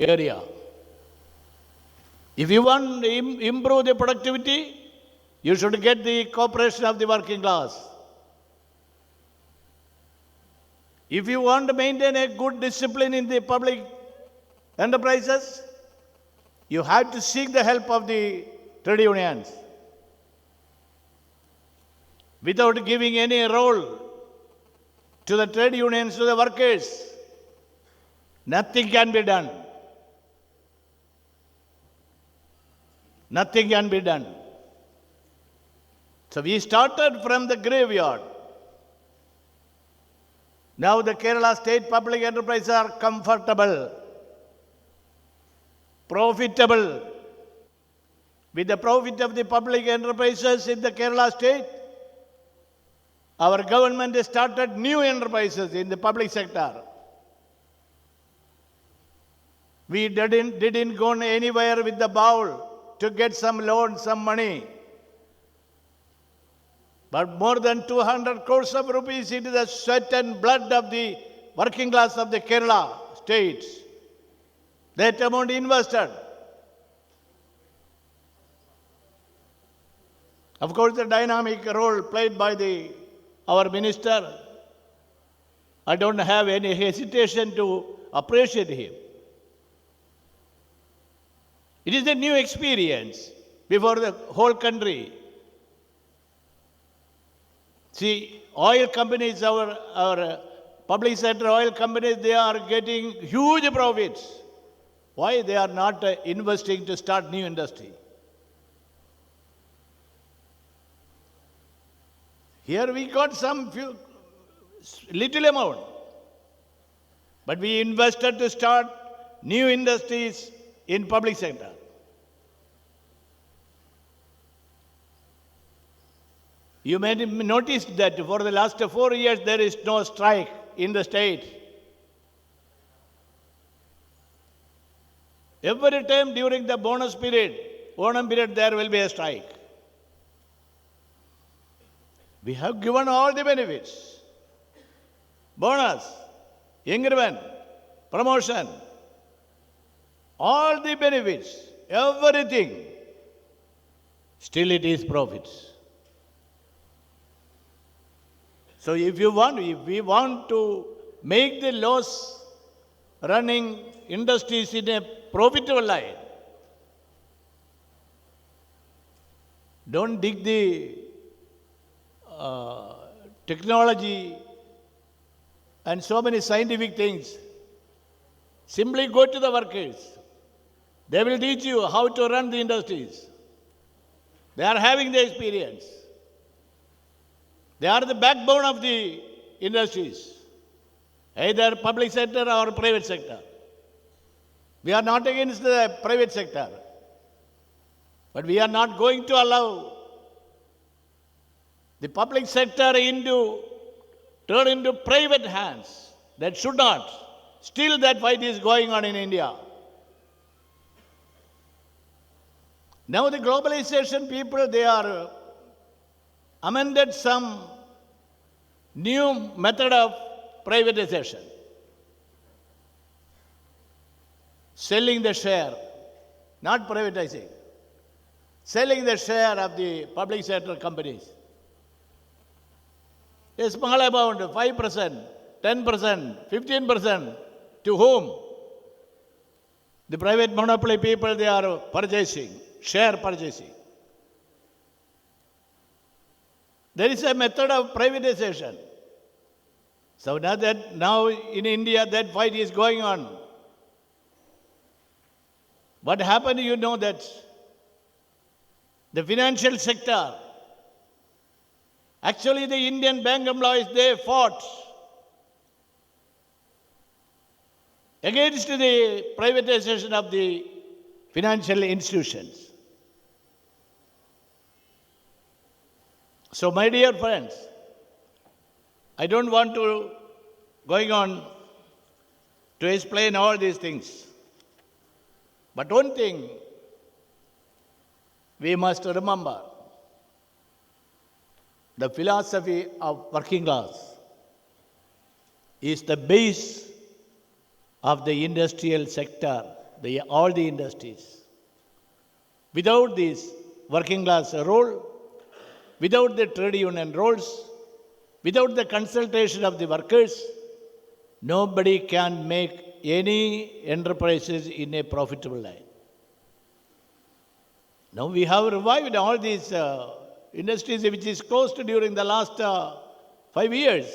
area. If you want to improve the productivity, you should get the cooperation of the working class. If you want to maintain a good discipline in the public enterprises, you have to seek the help of the trade unions. Without giving any role to the trade unions, to the workers, nothing can be done. Nothing can be done. So we started from the graveyard. Now the Kerala state public enterprises are comfortable, profitable. With the profit of the public enterprises in the Kerala state, our government has started new enterprises in the public sector. We didn't go anywhere with the bowl to get some loan, some money. But more than 200 crores of rupees into the sweat and blood of the working class of the Kerala states. That amount invested. Of course, the dynamic role played by our minister, I don't have any hesitation to appreciate him. It is a new experience before the whole country. See, oil companies, our public sector oil companies, they are getting huge profits. Why they are not investing to start new industry? Here we got some little amount, but we invested to start new industries in public sector. You may notice that for the last 4 years there is no strike in the state. Every time during the bonus period, Onam period, there will be a strike. We have given all the benefits. Bonus, increment, promotion, all the benefits, everything. Still it is profits. So if we want to make the loss running industries in a profitable line, don't dig the technology and so many scientific things. Simply go to the workers. They will teach you how to run the industries. They are having the experience. They are the backbone of the industries, either public sector or private sector. We are not against the private sector, but we are not going to allow the public sector turn into private hands. That should not. Still that fight is going on in India. Now the globalization people, they are amended some new method of privatization. Selling the share, not privatizing. Selling the share of the public sector companies. A small amount, 5%, 10%, 15%. To whom? The private monopoly people, they are purchasing, share purchasing. There is a method of privatization. So now in India that fight is going on. What happened, you know that the financial sector, actually the Indian bank employees, they fought against the privatization of the financial institutions. So my dear friends, I don't want to going on to explain all these things. But one thing we must remember, the philosophy of working class is the base of the industrial sector all the industries. Without this working class role, without the trade union roles, without the consultation of the workers, nobody can make any enterprises in a profitable line. Now we have revived all these industries which is closed during the last 5 years.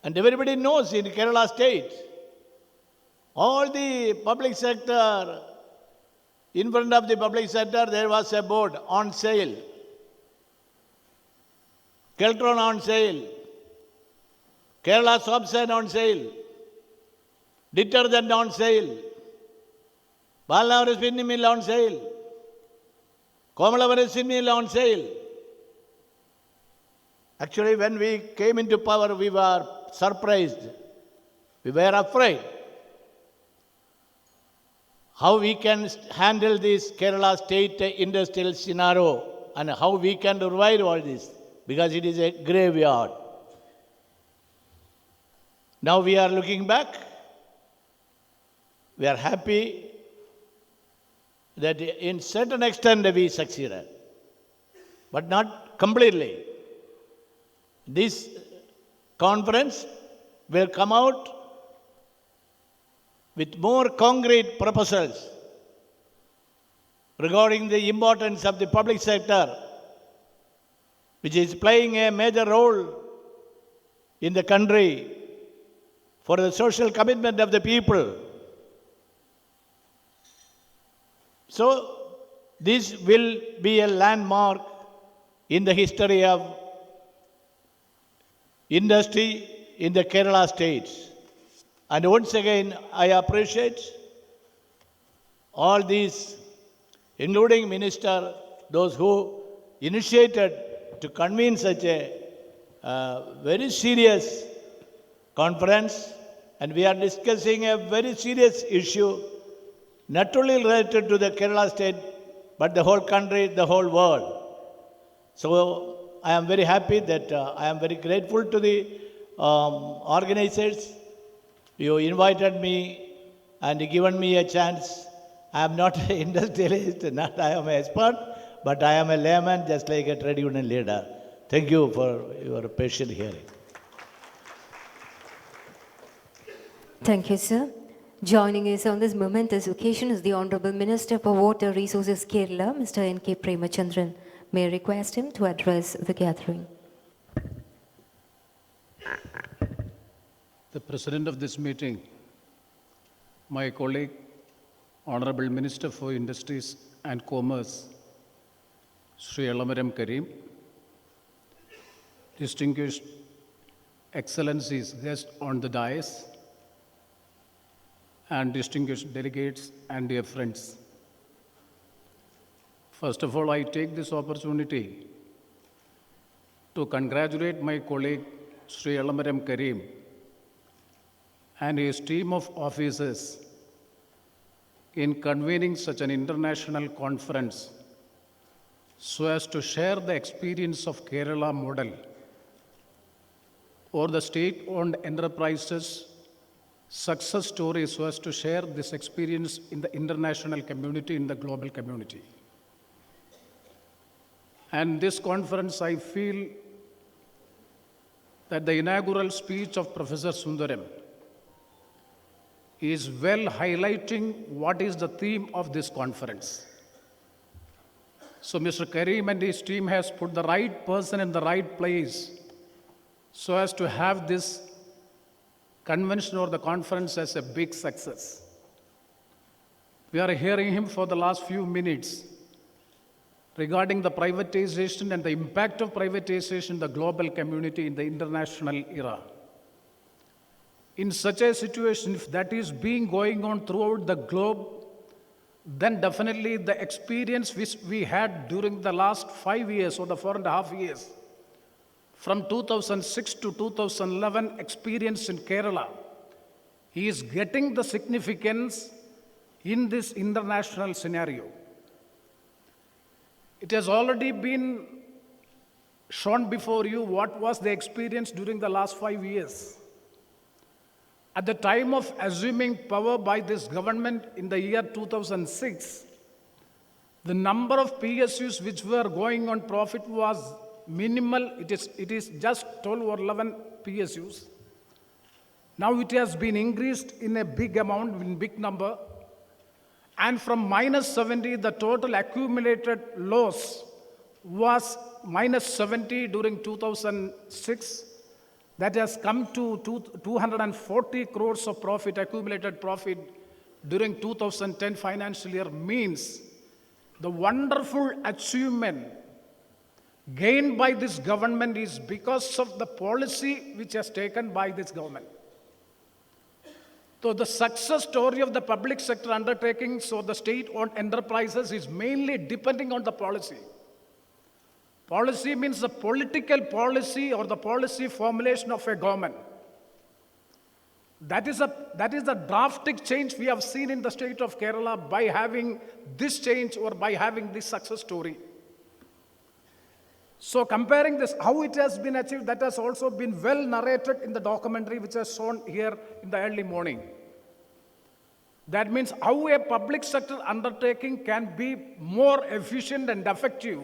And everybody knows in Kerala state, all the public sector, in front of the public sector there was a board on sale, Keltron on sale, Kerala soap sand on sale, detergent on sale, Balnavara spinning mill on sale, Komalavara spinning mill on sale. Actually, when we came into power, we were surprised. We were afraid how we can handle this Kerala state industrial scenario and how we can revive all this, because it is a graveyard. Now we are looking back. We are happy that in certain extent we succeeded, but not completely. This conference will come out with more concrete proposals regarding the importance of the public sector, which is playing a major role in the country for the social commitment of the people. So, this will be a landmark in the history of industry in the Kerala states. And once again, I appreciate all these, including Minister, those who initiated to convene such a very serious conference. And we are discussing a very serious issue, not only related to the Kerala state, but the whole country, the whole world. So I am very happy that I am very grateful to the organizers. You invited me and given me a chance. I am not an industrialist, not I am an expert, but I am a layman just like a trade union leader. Thank you for your patient hearing. Thank you, sir. Joining us on this momentous occasion is the Honorable Minister for Water Resources Kerala, Mr. N.K. Premachandran. May I request him to address the gathering. The President of this meeting, my colleague, Honorable Minister for Industries and Commerce, Sri Elamaram Karim, distinguished Excellencies, guests on the dais, and distinguished delegates and dear friends. First of all, I take this opportunity to congratulate my colleague, Sri Elamaram Karim, and his team of officers in convening such an international conference so as to share the experience of Kerala model or the state-owned enterprises success stories so as to share this experience in the international community, in the global community. And this conference, I feel that the inaugural speech of Professor Sundaram is well highlighting what is the theme of this conference. So Mr. Karim and his team has put the right person in the right place so as to have this convention or the conference as a big success. We are hearing him for the last few minutes regarding the privatization and the impact of privatization in the global community in the international era. In such a situation, if that is being going on throughout the globe, then definitely the experience which we had during the last 5 years or the 4.5 years, from 2006 to 2011 experience in Kerala, he is getting the significance in this international scenario. It has already been shown before you what was the experience during the last 5 years. At the time of assuming power by this government in the year 2006, the number of PSUs which were going on profit was minimal. It is just 12 or 11 PSUs. Now it has been increased in a big amount, in big number. And from minus 70, the total accumulated loss was minus 70 during 2006. That has come to 240 crores of profit, accumulated profit during 2010 financial year, means the wonderful achievement gained by this government is because of the policy which has taken by this government. So the success story of the public sector undertakings or the state-owned enterprises is mainly depending on the policy. Policy means the political policy or the policy formulation of a government. That is the drastic change we have seen in the state of Kerala by having this change or by having this success story. So comparing this, how it has been achieved, that has also been well narrated in the documentary which is shown here in the early morning. That means how a public sector undertaking can be more efficient and effective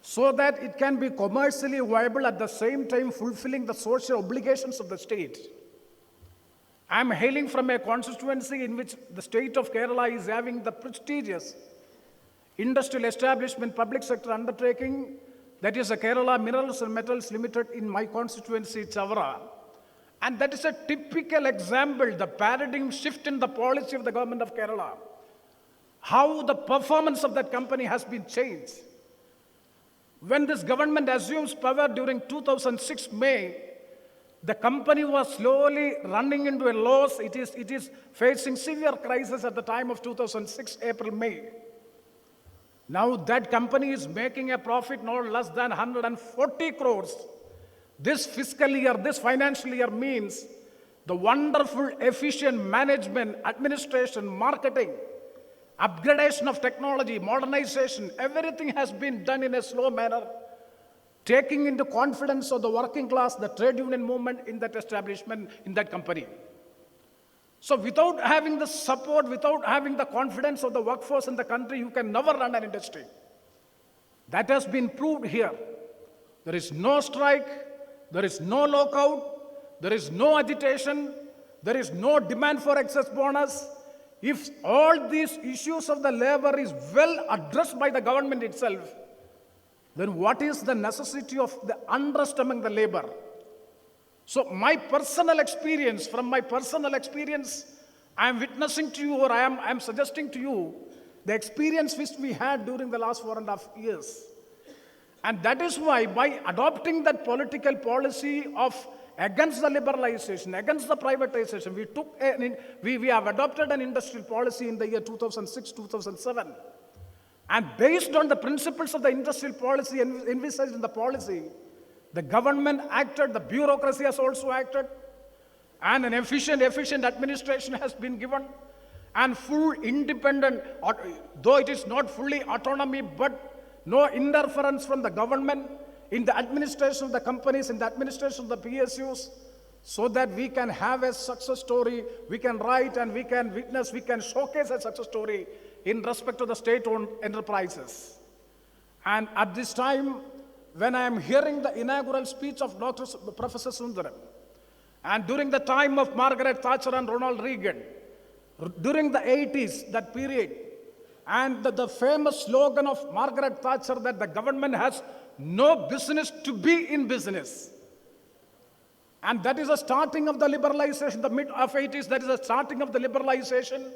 so that it can be commercially viable at the same time fulfilling the social obligations of the state. I am hailing from a constituency in which the state of Kerala is having the prestigious industrial establishment public sector undertaking, that is the Kerala Minerals and Metals Limited in my constituency, Chavara. And that is a typical example, the paradigm shift in the policy of the government of Kerala. How the performance of that company has been changed. When this government assumes power during 2006 May, the company was slowly running into a loss. It is facing severe crisis at the time of 2006 April, May. Now that company is making a profit no less than 140 crores. This fiscal year, this financial year means the wonderful efficient management, administration, marketing, upgradation of technology, modernization, everything has been done in a slow manner, taking into confidence of the working class, the trade union movement in that establishment, in that company. So without having the support, without having the confidence of the workforce in the country, you can never run an industry. That has been proved here. There is no strike, there is no lockout, there is no agitation, there is no demand for excess bonus. If all these issues of the labor is well addressed by the government itself, then what is the necessity of the unrest among the labor? So from my personal experience, I am witnessing to you, or I am suggesting to you the experience which we had during the last 4.5 years. And that is why by adopting that political policy of against the liberalization, against the privatization, we have adopted an industrial policy in the year 2006-2007. And based on the principles of the industrial policy envisaged in the policy, the government acted, the bureaucracy has also acted, and an efficient administration has been given, and full independent, though it is not fully autonomy, but no interference from the government in the administration of the companies, in the administration of the PSUs, so that we can have a success story, we can write and we can witness, we can showcase a success story in respect to the state-owned enterprises. And at this time, when I am hearing the inaugural speech of Professor Sundaram, and during the time of Margaret Thatcher and Ronald Reagan, during the 80s, that period, and the famous slogan of Margaret Thatcher that the government has no business to be in business. And that is the starting of the liberalization, the mid of 80s, that is the starting of the liberalization,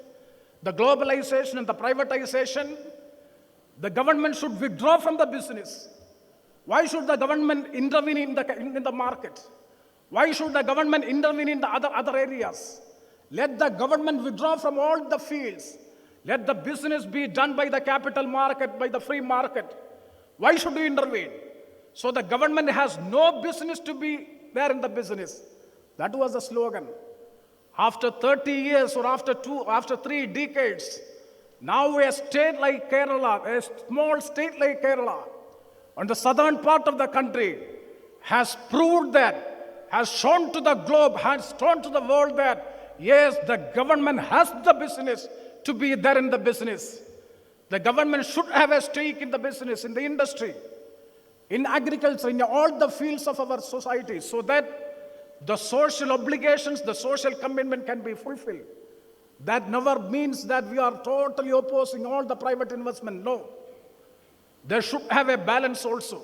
the globalization and the privatization. The government should withdraw from the business. Why should the government intervene in the market? Why should the government intervene in the other areas? Let the government withdraw from all the fields. Let the business be done by the capital market, by the free market. Why should we intervene? So the government has no business to be there in the business. That was the slogan. After 30 years or after 3 decades, now a state like Kerala, a small state like Kerala, on the southern part of the country, has proved that has shown to the globe, has shown to the world that, yes, the government has the business to be there in the business. The government should have a stake in the business, in the industry, in agriculture, in all the fields of our society, so that the social obligations, the social commitment can be fulfilled. That never means that we are totally opposing all the private investment. No. There should have a balance also.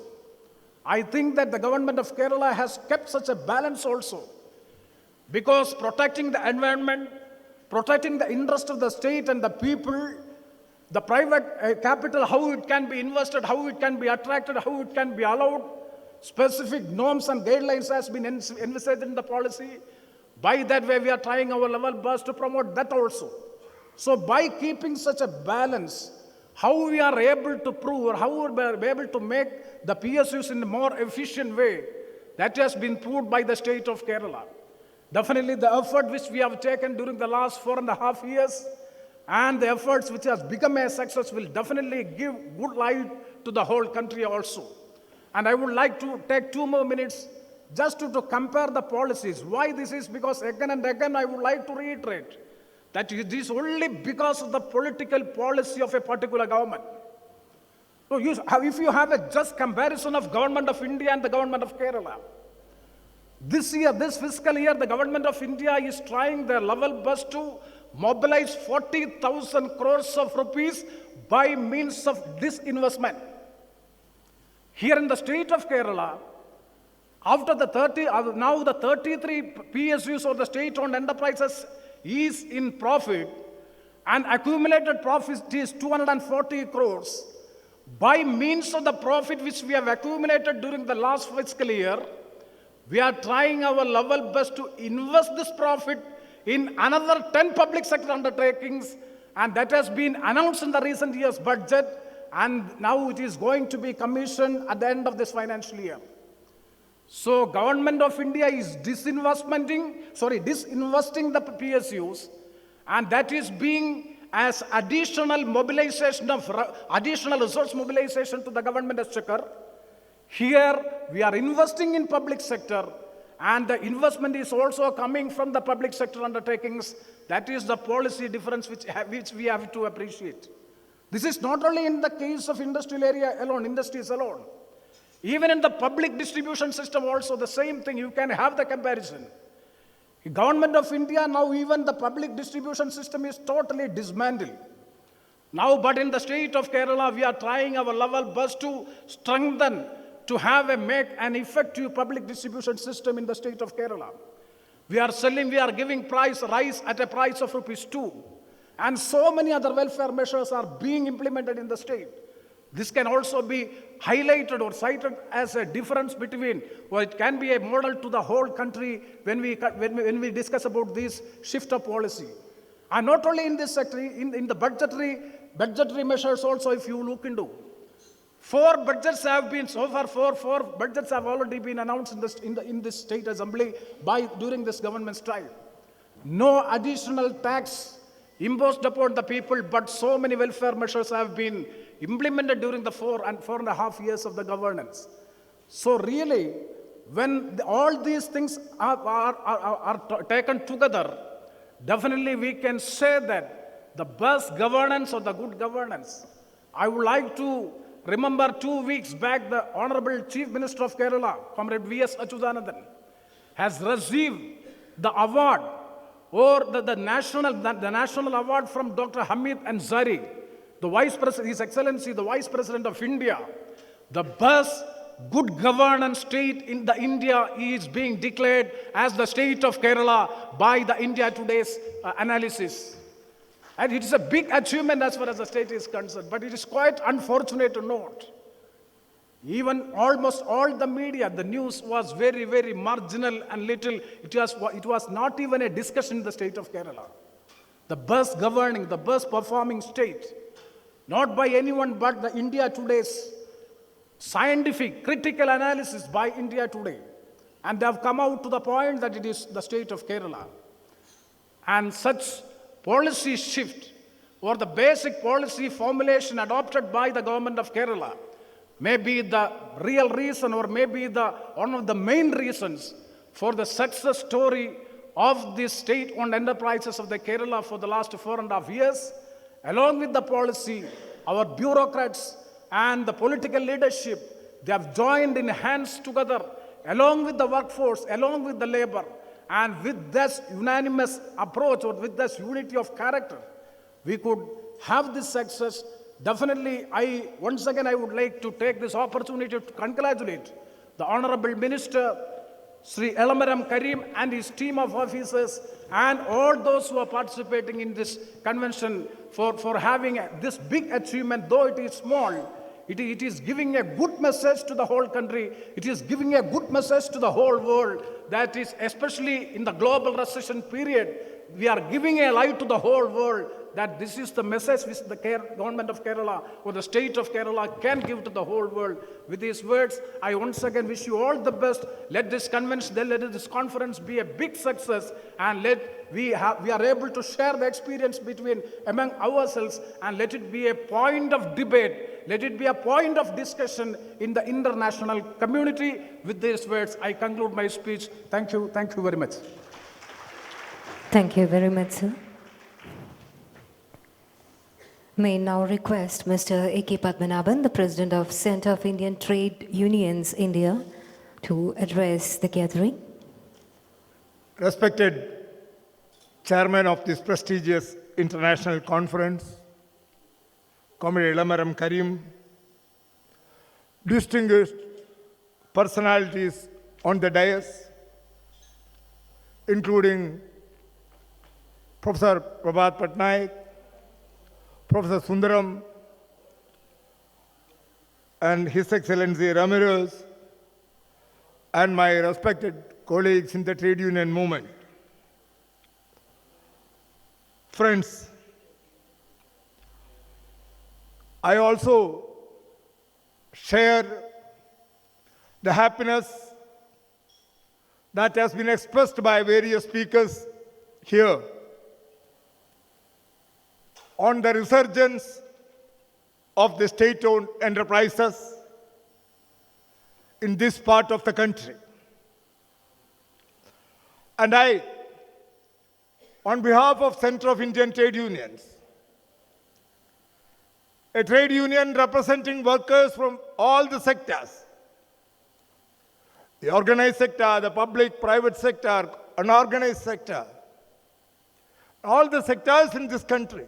I think that the government of Kerala has kept such a balance also, because protecting the environment, protecting the interest of the state and the people, the private capital, how it can be invested, how it can be attracted, how it can be allowed, specific norms and guidelines has been envisaged in the policy. By that way, we are trying our level best to promote that also. So by keeping such a balance, how we are able to prove, or how we are able to make the PSUs in a more efficient way, that has been proved by the state of Kerala. Definitely the effort which we have taken during the last 4.5 years, and the efforts which has become a success, will definitely give good light to the whole country also. And I would like to take 2 more minutes just to compare the policies. Why this is? Because again and again I would like to reiterate that it is only because of the political policy of a particular government. So if you have a just comparison of government of India and the government of Kerala, this year, this fiscal year, the government of India is trying their level best to mobilize 40,000 crores of rupees by means of disinvestment. Here in the state of Kerala, after the now the 33 PSUs or the state-owned enterprises is in profit, and accumulated profit is 240 crores. By means of the profit which we have accumulated during the last fiscal year, we are trying our level best to invest this profit in another 10 public sector undertakings, and that has been announced in the recent year's budget, and now it is going to be commissioned at the end of this financial year. So government of India is disinvesting the PSUs, and that is being as additional mobilization of additional resource mobilization to the government exchequer. Here we are investing in public sector, and the investment is also coming from the public sector undertakings. That is the policy difference which we have to appreciate. This is not only in the case of industrial area alone, industries alone. Even in the public distribution system also the same thing, you can have the comparison. The government of India, now even the public distribution system is totally dismantled. Now, but in the state of Kerala, we are trying our level best to strengthen, to make an effective public distribution system in the state of Kerala. We are giving rice at a price of ₹2. And so many other welfare measures are being implemented in the state. This can also be highlighted or cited as a difference between, or it can be a model to the whole country when we discuss about this shift of policy. And not only in this sector, in the budgetary measures also, if you look into, 4 budgets have been, so far 4 budgets have already been announced in this state assembly during this government's time. No additional tax imposed upon the people, but so many welfare measures have been implemented during the 4.5 years of the governance. So really, when all these things are taken together, definitely we can say that the best governance or the good governance. I would like to remember 2 weeks back, the Honorable Chief Minister of Kerala, Comrade V.S. Achyutanandan, has received the award, or the national award from Dr. Hamid Ansari, the Vice President, His Excellency, the Vice President of India. The best good governance state in the India is being declared as the state of Kerala by the India Today's analysis. And it is a big achievement as far as the state is concerned, but it is quite unfortunate to note. Even almost all the media, the news was very, very marginal and little. It was not even a discussion in the state of Kerala. The best governing, the best performing state, not by anyone but the India Today's scientific, critical analysis by India Today. And they have come out to the point that it is the state of Kerala. And such policy shift, or the basic policy formulation adopted by the government of Kerala, may be the real reason, or maybe one of the main reasons for the success story of the state-owned enterprises of the Kerala for the last 4.5 years. Along with the policy, our bureaucrats and the political leadership, they have joined in hands together, along with the workforce, along with the labor, and with this unanimous approach or with this unity of character, we could have this success. Definitely, once again, I would like to take this opportunity to congratulate the Honorable Minister, Sri Elamaram Karim, and his team of officers, and all those who are participating in this convention for having this big achievement. Though it is small, it is giving a good message to the whole country. It is giving a good message to the whole world. That is, especially in the global recession period, we are giving a light to the whole world that this is the message which the government of Kerala or the state of Kerala can give to the whole world. With these words, I once again wish you all the best. Let this convention, let this conference be a big success, and we are able to share the experience among ourselves, and let it be a point of debate. Let it be a point of discussion in the international community. With these words, I conclude my speech. Thank you very much. Thank you very much, sir. May now request Mr. A.K. Padmanabhan, the President of Centre of Indian Trade Unions, India, to address the gathering. Respected Chairman of this prestigious international conference, Comrade Elamaram Karim, distinguished personalities on the dais, including Professor Prabhat Patnaik, Professor Sundaram, and His Excellency Ramirez, and my respected colleagues in the trade union movement. Friends, I also share the happiness that has been expressed by various speakers here on the resurgence of the state-owned enterprises in this part of the country. And I, on behalf of Centre of Indian Trade Unions, a trade union representing workers from all the sectors, the organized sector, the public, private sector, unorganized sector, all the sectors in this country,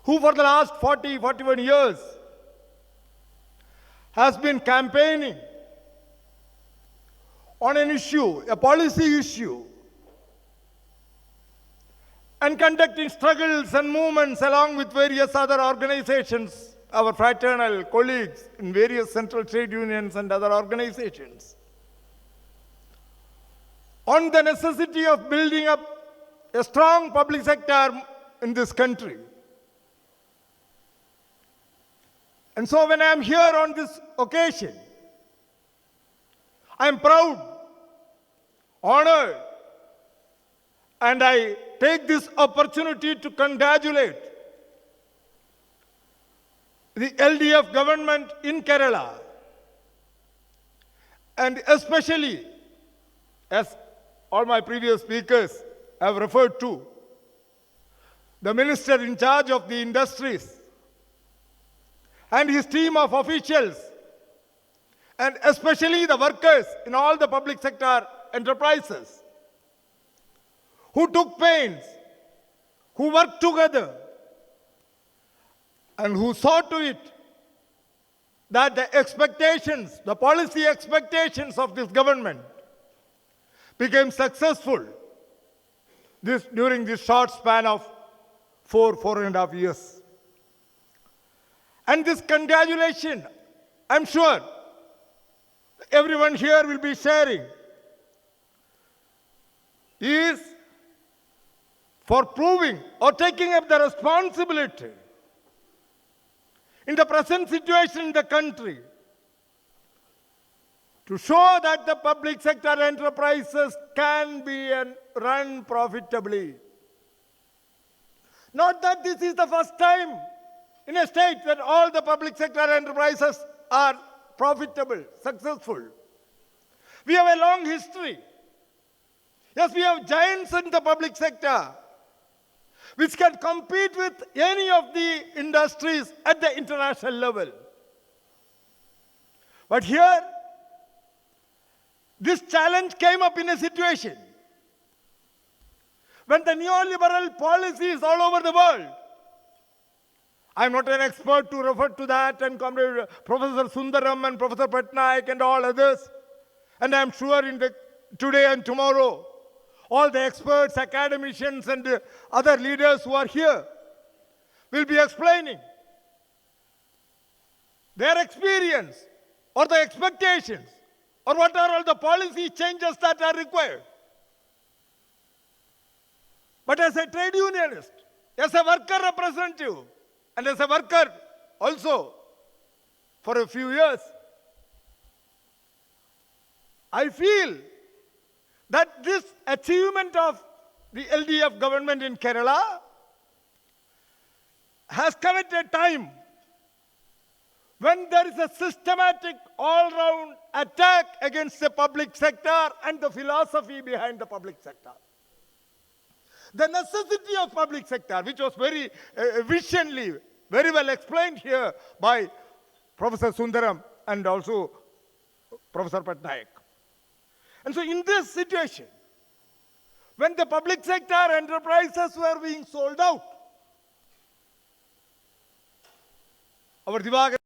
who for the last 41 years has been campaigning on an issue, a policy issue, and conducting struggles and movements along with various other organizations, our fraternal colleagues in various central trade unions and other organizations, on the necessity of building up a strong public sector in this country. And so when I am here on this occasion, I am proud, honored, and I take this opportunity to congratulate the LDF government in Kerala, and especially, as all my previous speakers have referred to, the minister in charge of the industries and his team of officials, and especially the workers in all the public sector enterprises, who took pains, who worked together, and who saw to it that the expectations, the policy expectations of this government became successful during this short span of 4.5 years. And this congratulation, I'm sure everyone here will be sharing, is for proving or taking up the responsibility in the present situation in the country to show that the public sector enterprises can be run profitably. Not that this is the first time in a state that all the public sector enterprises are profitable, successful. We have a long history. Yes, we have giants in the public sector which can compete with any of the industries at the international level. But here, this challenge came up in a situation when the neoliberal policies all over the world, I'm not an expert to refer to that, and Comrade Professor Sundaram and Professor Patnaik and all others, and I'm sure today and tomorrow, all the experts, academicians, and other leaders who are here will be explaining their experience or the expectations or what are all the policy changes that are required. But as a trade unionist, as a worker representative, and as a worker also for a few years, I feel that this achievement of the LDF government in Kerala has come at a time when there is a systematic all-round attack against the public sector and the philosophy behind the public sector. The necessity of public sector, which was very visionly, very well explained here by Professor Sundaram and also Professor Patnaik. And so in this situation, when the public sector enterprises were being sold out, our Divagar